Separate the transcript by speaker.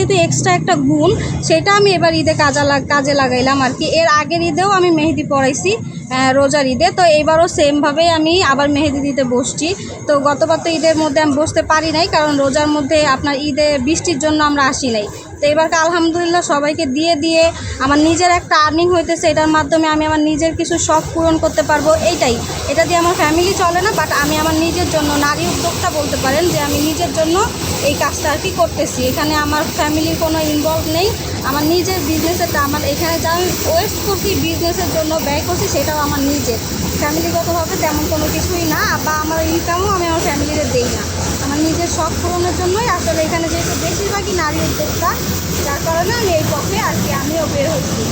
Speaker 1: যেহেতু এক্সট্রা একটা গুণ, সেটা আমি এবার ঈদে কাজে লাগাইলাম আর কি। এর আগের ঈদেও আমি মেহেদি পড়াইছি, রোজার ঈদে। তো এইবারও সেমভাবেই আমি আবার মেহেদি দিতে বসছি। তো গতবার তো ঈদের মধ্যে আমি বসতে পারি নাই, কারণ রোজার মধ্যে আপনার ঈদে বৃষ্টির জন্য আমরা আসি নাই। তো এবারকে আলহামদুলিল্লাহ সবাইকে দিয়ে দিয়ে আমার নিজের একটা আর্নিং হইতেছে, এটার মাধ্যমে আমি আমার নিজের কিছু শখ পূরণ করতে পারবো। এটা দিয়ে আমার ফ্যামিলি চলে না, বাট আমি আমার নিজের জন্য, নারী উদ্যোক্তা বলতে পারেন, যে আমি নিজের জন্য এই কাজটা আর কি করতেছি। এখানে আমার ফ্যামিলির কোনো ইনভলভ নেই, আমার নিজের বিজনেসেরটা, আমার এখানে যা আমি ওয়েস্ট করছি বিজনেসের জন্য ব্যয় করছি, সেটাও আমার নিজের, ফ্যামিলিগতভাবে তেমন কোনো কিছুই না, বা আমার ইনকামও আমি আমার ফ্যামিলিতে দেই না। আমার নিজের শখ পূরণের জন্যই আসলে এখানে যেহেতু বেশিরভাগই নারী উদ্যোক্তা, যার কারণে আমি এই পথে আর কি আমিও বের হচ্ছি।